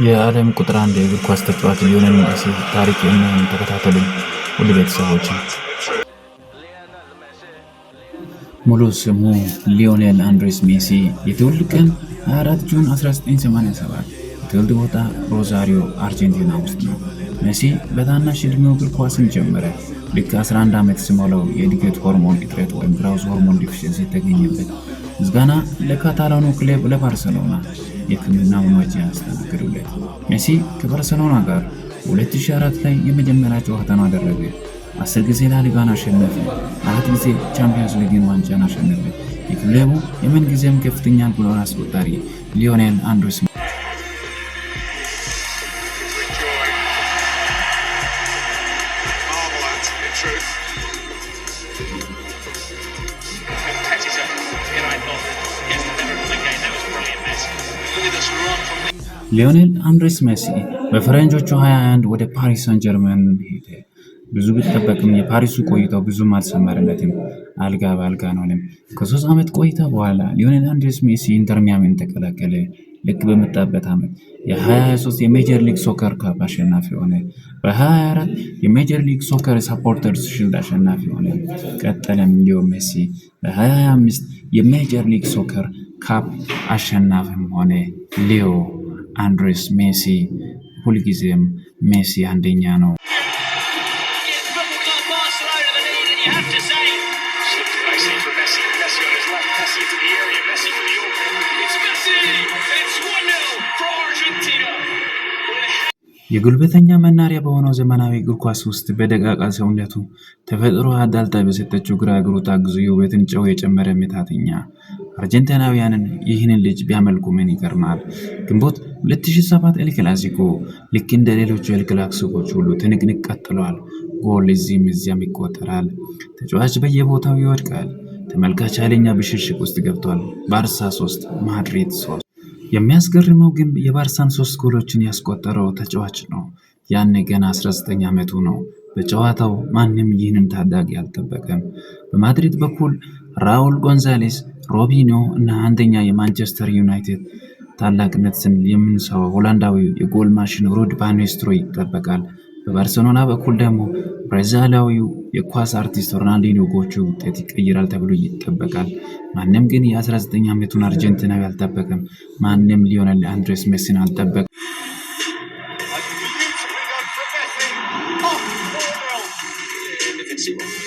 የዓለም ቁጥር አንድ የእግር ኳስ ተጫዋች ሊዮኔል ሜሲ ታሪክ እናንተ ተከታተሉኝ ውድ ቤተሰቦች። ሙሉ ስሙ ሊዮኔል አንድሬስ ሜሲ፣ የትውልድ ቀን 24 ጁን 1987፣ የትውልድ ቦታ ሮዛሪዮ አርጀንቲና ውስጥ ነው። ሜሲ በታናሽ ዕድሜው እግር ኳስን ጀመረ። ልክ 11 ዓመት ሲሞላው የእድገት ሆርሞን እጥረት ወይም ግሮዝ ሆርሞን ዲፊሽንሲ ተገኘበት። ምስጋና ለካታላኑ ክለብ ለባርሰሎና የሕክምና ወጪ ያስተናገዱለት። ሜሲ ከባርሰሎና ጋር 2004 ላይ የመጀመሪያ ጨዋታውን አደረገ። 10 ጊዜ ላሊጋን አሸነፈ። 4 ጊዜ ቻምፒየንስ ሊግን ዋንጫን አሸነፈ። የክለቡ የምንጊዜም ከፍተኛ ጎል አስቆጣሪ ሊዮኔል አንድሬስ ሜሲ በፈረንጆቹ 21 ወደ ፓሪስ ሳን ጀርመን ሄደ። ብዙ ቢጠበቅም የፓሪሱ ቆይታው ብዙም አልሰመረለትም። አልጋ በአልጋ አልሆነም። ከ3 ዓመት ቆይታ በኋላ ሊዮኔል አንድሬስ ሜሲ ኢንተር ሚያሚን ተቀላቀለ። ልክ በመጣበት ዓመት የ2023 የሜጀር ሊግ ሶከር ካፕ አሸናፊ ሆነ። በ2024 የሜጀር ሊግ ሶከር ሰፖርተርስ ሺልድ አሸናፊ ሆነ። ቀጠለም ሊዮ ሜሲ በ2025 የሜጀር ሊግ ሶከር ካፕ አሸናፊም ሆነ። ሊዮ አንድሬስ ሜሲ ሁልጊዜም ሜሲ አንደኛ ነው። የጉልበተኛ መናሪያ በሆነው ዘመናዊ እግር ኳስ ውስጥ በደቃቃ ሰውነቱ ተፈጥሮ አዳልጣ በሰጠችው ግራ እግሩ ታግዞ የውበትን ጨው የጨመረ መታተኛ አርጀንቲናውያንን ይህንን ልጅ ቢያመልኩ ምን ይገርማል? ግንቦት 2007 ኤል ክላሲኮ ልክ እንደ ሌሎቹ ኤል ክላሲኮች ሁሉ ትንቅንቅ ቀጥሏል። ጎል እዚህም እዚያም ይቆጠራል። ተጫዋች በየቦታው ይወድቃል። ተመልካች ኃይለኛ ብሽሽቅ ውስጥ ገብቷል። ባርሳ 3 ማድሪድ 3። የሚያስገርመው ግን የባርሳን 3 ጎሎችን ያስቆጠረው ተጫዋች ነው። ያኔ ገና 19 ዓመቱ ነው። በጨዋታው ማንም ይህንን ታዳጊ አልጠበቀም። በማድሪድ በኩል ራውል ጎንዛሌስ፣ ሮቢኒዮ እና አንደኛ የማንቸስተር ዩናይትድ ታላቅነት ስም የምንሰው ሆላንዳዊው የጎል ማሽን ሩድ ቫን ኒስተልሮይ ይጠበቃል። በባርሴሎና በኩል ደግሞ ብራዚላዊው የኳስ አርቲስት ሮናልዲኒዮ ጎቹ ውጤት ይቀይራል ተብሎ ይጠበቃል። ማንም ግን የ19 ዓመቱን አርጀንቲናዊ አልጠበቀም። ማንም ሊዮኔል አንድሬስ ሜሲን አልጠበቀም።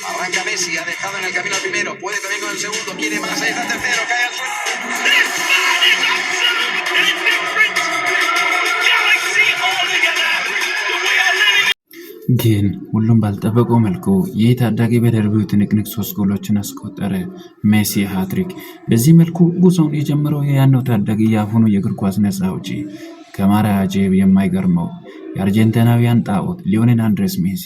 Arranca Messi, ha dejado en el camino al primero, puede también con el segundo, quiere más, ahí está el tercero, cae al suelo. This man is absolutely different. Galaxy altogether. We are living. ግን ሁሉም ባልጠበቀው መልኩ ይህ ታዳጊ በደርቢው ትንቅንቅ 3 ጎሎችን አስቆጠረ። ሜሲ ሃትሪክ። በዚህ መልኩ ጉዞውን የጀመረው ያነው ታዳጊ የአሁኑ የእግር ኳስ ነፃ አውጪ ከማሪያ ጄብ የማይገርመው የአርጀንቲናውያን ጣዖት ሊዮኔል አንድሬስ ሜሲ።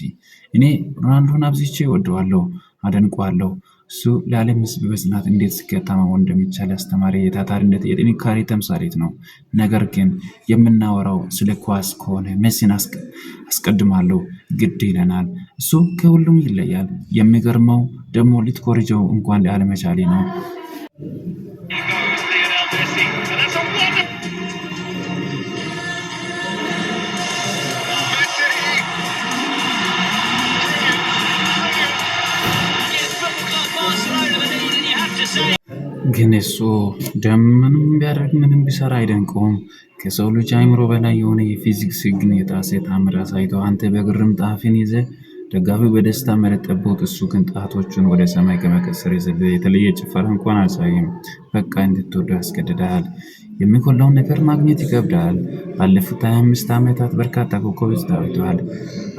እኔ ሮናልዶን አብዝቼ እወደዋለሁ፣ አደንቀዋለሁ። እሱ ለዓለም ሕዝብ በጽናት እንዴት ስኬታማ መሆን እንደሚቻል ያስተማረ የታታሪነት የጥንካሬ ተምሳሌት ነው። ነገር ግን የምናወራው ስለ ኳስ ከሆነ ሜሲን አስቀድማለሁ ግድ ይለናል። እሱ ከሁሉም ይለያል። የሚገርመው ደግሞ ልትኮርጀው እንኳን ለአለመቻሌ ነው። ግን እሱ ምንም ቢያደርግ ምንም ቢሰራ አይደንቀውም። ከሰው ልጅ አእምሮ በላይ የሆነ የፊዚክስ ሕግን የጣሰ ተአምር አሳይቶ አንተ በግርም ጣፍን ይዘህ ደጋፊው በደስታ መሬት ጠቦት፣ እሱ ግን ጣቶቹን ወደ ሰማይ ከመቀሰር የዘለለ የተለየ ጭፈራ እንኳን አልሳየም። በቃ እንድትወደው ያስገድዳል። የሚጎላውን ነገር ማግኘት ይከብዳል። ባለፉት 25 ዓመታት በርካታ ኮከቦች ታይተዋል።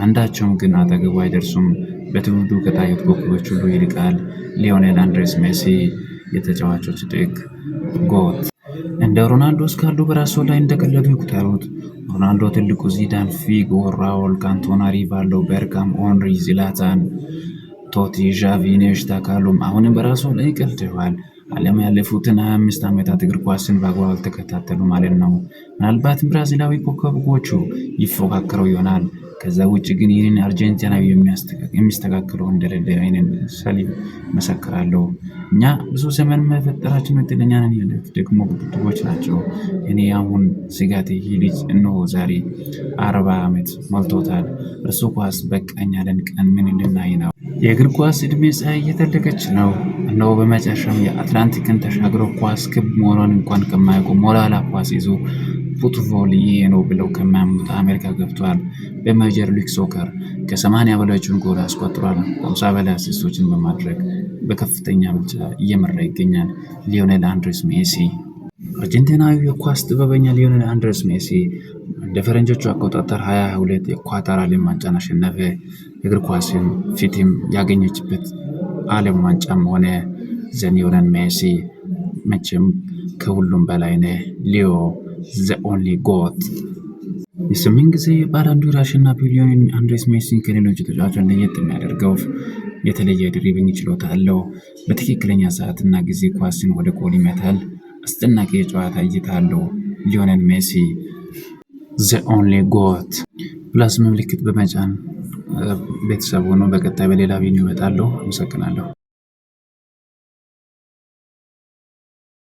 አንዳቸውም ግን አጠገቡ አይደርሱም። በትውልዱ ከታዩት ኮከቦች ሁሉ ይልቃል። ሊዮኔል አንድሬስ ሜሲ የተጫዋቾች ጥግ ጎት። እንደ ሮናልዶ እስካሉ በራሱ ላይ እንደቀለዱ ይቁጠሩት። ሮናልዶ ትልቁ፣ ዚዳን፣ ፊጎ፣ ራውል፣ ካንቶና፣ ሪቫልዶ፣ ቤርካም፣ ኦንሪ፣ ዚላታን፣ ቶቲ፣ ዣቪ፣ ኢኒየስታ ካሉም አሁንም በራሱ ላይ ቀልደዋል። ዓለም ያለፉትን 25 ዓመታት እግር ኳስን በአግባቡ አልተከታተሉ ማለት ነው። ምናልባትም ብራዚላዊ ኮከቦቹ ይፎካከሩ ይሆናል። ከዛ ውጭ ግን ይህንን አርጀንቲናዊ የሚስተካከለው እንደሌለ አይንን ሰሊም መሰክራለሁ። እኛ ብዙ ዘመን መፈጠራችን እድለኛ ነን ያሉት ደግሞ ግድቦች ናቸው። እኔ አሁን ስጋቴ ይህ ልጅ እነሆ ዛሬ 40 ዓመት ሞልቶታል። እርሱ ኳስ በቃኝ ያለን ቀን ምን እንድናይ ነው? የእግር ኳስ እድሜ ፀሐይ እየጠለቀች ነው። እነሆ በመጨረሻም የአትላንቲክን ተሻግሮ ኳስ ክብ መሆኗን እንኳን ከማያውቁ ሞላላ ኳስ ይዞ ፉትቦል ይሄ ነው ብለው ከማያምኑት አሜሪካ ገብቷል። በሜጀር ሊግ ሶከር ከ80 በላዮቹን ጎል አስቆጥሯል። 50 በላይ አሲስቶችን በማድረግ በከፍተኛ ብልጫ እየመራ ይገኛል። ሊዮኔል አንድሬስ ሜሲ አርጀንቲናዊው የኳስ ጥበበኛ ሊዮኔል አንድሬስ ሜሲ እንደ ፈረንጆቹ አቆጣጠር 2022 የኳታር ዓለም ዋንጫን አሸነፈ። እግር ኳስን ፊትም ያገኘችበት ዓለም ዋንጫም ሆነ ሊዮኔል ሜሲ መቼም ከሁሉም በላይ ነህ። ሊዮ ዘ ኦንሊ ጎት። የ8 ጊዜ ባላንድ ዶር አሸናፊው ሊዮኔል አንድሬስ ሜሲ ከሌሎች ተጫዋቾች ለየት የሚያደርገው የተለየ ድሪብሊንግ ችሎታ አለው። በትክክለኛ ሰዓትና ጊዜ ኳስን ወደ ጎል ይመታል። አስደናቂ የጨዋታ እይታ አለው። ሊዮኔል ሜሲ ዘ ኦንሊ ጎት። ፕላስ ምልክት በመጫን ቤተሰብ ሆኖ በቀጣይ በሌላ ቪዲዮ እመጣለሁ። አመሰግናለሁ።